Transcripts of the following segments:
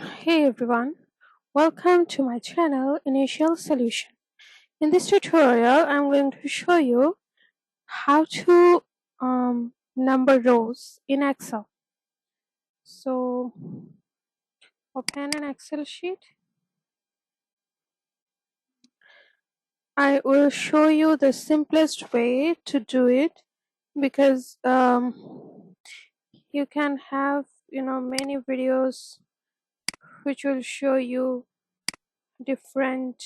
Hey everyone, welcome to my channel Initial Solution. In this tutorial, I'm going to show you how to number rows in Excel. So, open an Excel sheet. I will show you the simplest way to do it because you can have many videos which will show you different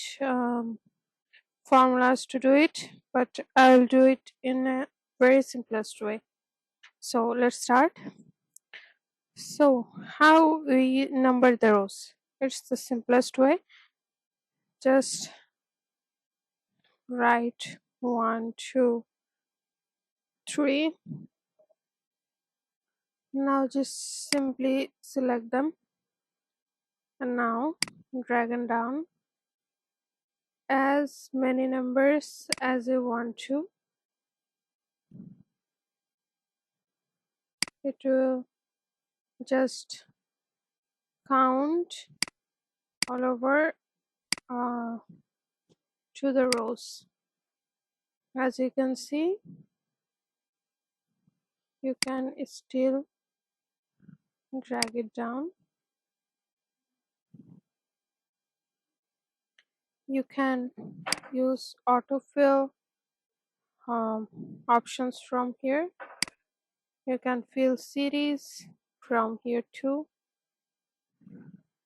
formulas to do it, but I'll do it in a very simplest way. So let's start. So how we number the rows? It's the simplest way. Just write 1, 2, 3. Now just simply select them and now drag them down as many numbers as you want to. It will just count all over to the rows. As you can see, you can still drag it down. You can use autofill options from here. You can fill series from here too.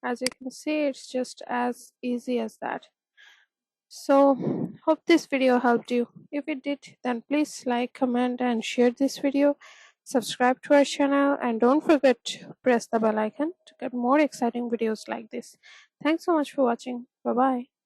As you can see, it's just as easy as that. So hope this video helped you. If it did, then please like, comment and share this video. Subscribe to our channel and don't forget to press the bell icon to get more exciting videos like this. Thanks so much for watching. Bye bye.